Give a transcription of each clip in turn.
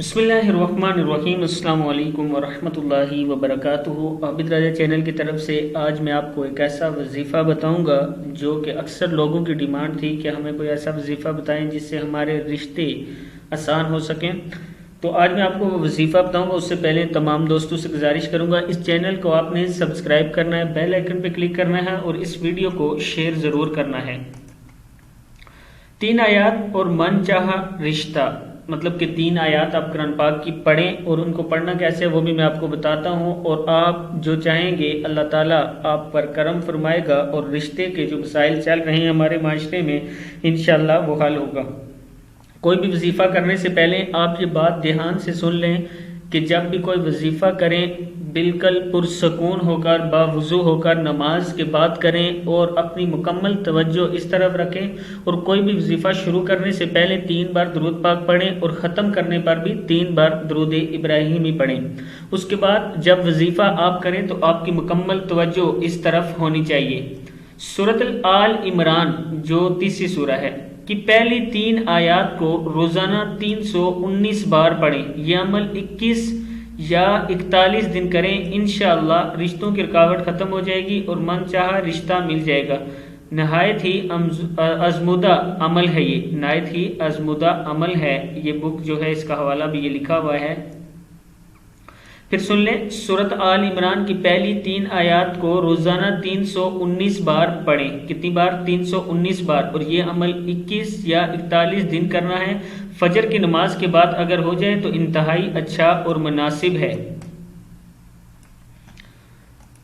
बिस्मिल्लाहिर्रहमानिर्रहीम। अस्सलाम वालेकुम वरहमतुल्लाहि वबरकातुहू। आबिद राजा चैनल की तरफ से आज मैं आपको एक ऐसा वजीफ़ा बताऊंगा जो कि अक्सर लोगों की डिमांड थी कि हमें कोई ऐसा वजीफ़ा बताएं जिससे हमारे रिश्ते आसान हो सकें। तो आज मैं आपको वजीफ़ा बताऊंगा। उससे पहले तमाम दोस्तों से गुजारिश करूंगा, इस चैनल को आपने सब्सक्राइब करना है, बेल आइकन पर क्लिक करना है और इस वीडियो को शेयर ज़रूर करना है। 3 आयात और मन चाहा रिश्ता, मतलब कि 3 आयात आप कुरान पाक की पढ़ें और उनको पढ़ना कैसे है वो भी मैं आपको बताता हूँ। और आप जो चाहेंगे अल्लाह ताला आप पर करम फरमाएगा और रिश्ते के जो मसाइल चल रहे हैं हमारे माशरे में इंशाअल्लाह वो हल होगा। कोई भी वजीफ़ा करने से पहले आप ये बात ध्यान से सुन लें कि जब भी कोई वजीफ़ा करें बिल्कुल पुरसकून होकर बावुज़ू होकर नमाज के बाद करें और अपनी मुकम्मल तवज्जो इस तरफ रखें। और कोई भी वजीफ़ा शुरू करने से पहले 3 बार दुरूद पाक पढ़ें और ख़त्म करने पर भी 3 बार दुरूद इब्राहिमी पढ़ें। उसके बाद जब वजीफ़ा आप करें तो आपकी मुकम्मल तवज्जो इस तरफ होनी चाहिए। सूरत आल इमरान जो तीसरी सूरह है कि पहली 3 आयात को रोज़ाना 319 बार पढ़ें। यह अमल 21 या 41 दिन करें, इंशाअल्लाह रिश्तों की रुकावट ख़त्म हो जाएगी और मन चाहा रिश्ता मिल जाएगा। नहायत ही आजमुदा अमल है, ये नहायत ही आजमुदा अमल है। ये बुक जो है इसका हवाला भी ये लिखा हुआ है। फिर सुन लें, सूरत आल इमरान की पहली 3 आयात को रोज़ाना 319 बार पढ़ें। कितनी बार? 319 बार। और ये अमल 21 या 41 दिन करना है। फजर की नमाज के बाद अगर हो जाए तो इंतहाई अच्छा और मुनासिब है।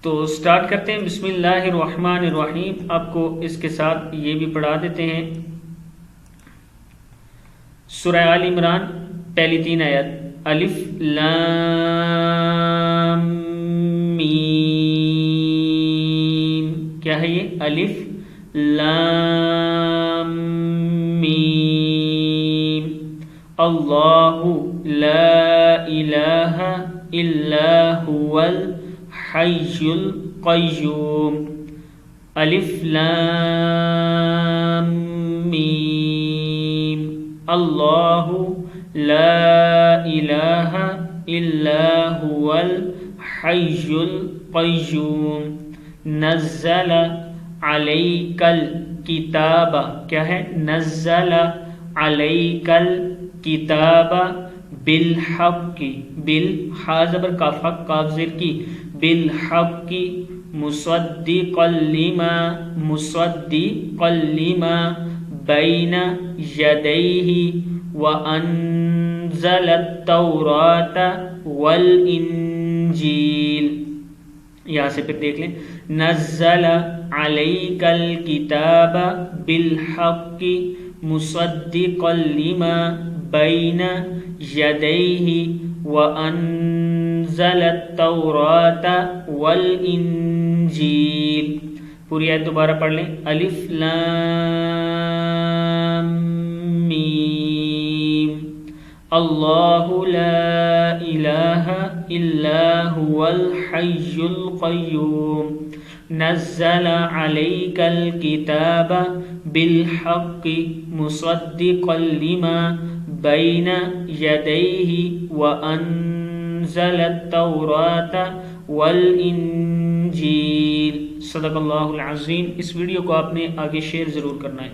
तो स्टार्ट करते हैं। बिस्मिल्लाहिर्रहमानिर्रहीम। आपको इसके साथ ये भी पढ़ा देते हैं। सूरह आल इमरान पहली 3 आयत, अलिफ लाम मीम। क्या है ये? अलिफ लाम मीम। अल्लाहु ला इलाहा इल्ला हुवल हय्युल क़य्यूम। अलिफ लाम मीम। अल्लाहु ला इलाहा इल्ला हुवल हय्युल क़य्यूम। नज़्ज़ल अलैकल किताबा। क्या है? नज़्ज़ल अलैकल किताबा बिल हक़्क़ि। बिल हा ज़बर काफ काफ ज़ेर की, बिल हक़्क़ि मुसद्दिक़ल लिमा बैना यदैहि व अनज़लत तौरात वल इंजील। यहाँ से फिर देख लें, नज़्ज़ल अलैकल किताबा बिल हक़्क़ि मुसद्दिक़ल लिमा बैना यदैहि व अनज़लत तौरात वल इंजील। पूरी आयत दोबारा पढ़ लें। अलिफ लाम मीम। अल्लाहु ला इलाहा इल्ला हुवल हय्युल क़य्यूम। नज़्ज़ल अलैकल किताबा बिल हक़्क़ि मुसद्दिक़ल लिमा बैना यदैहि व अनज़लत तौरात वल इंजील। सदक़ल्लाहुल अज़ीम। इस वीडियो को आपने आगे शेयर ज़रूर करना है।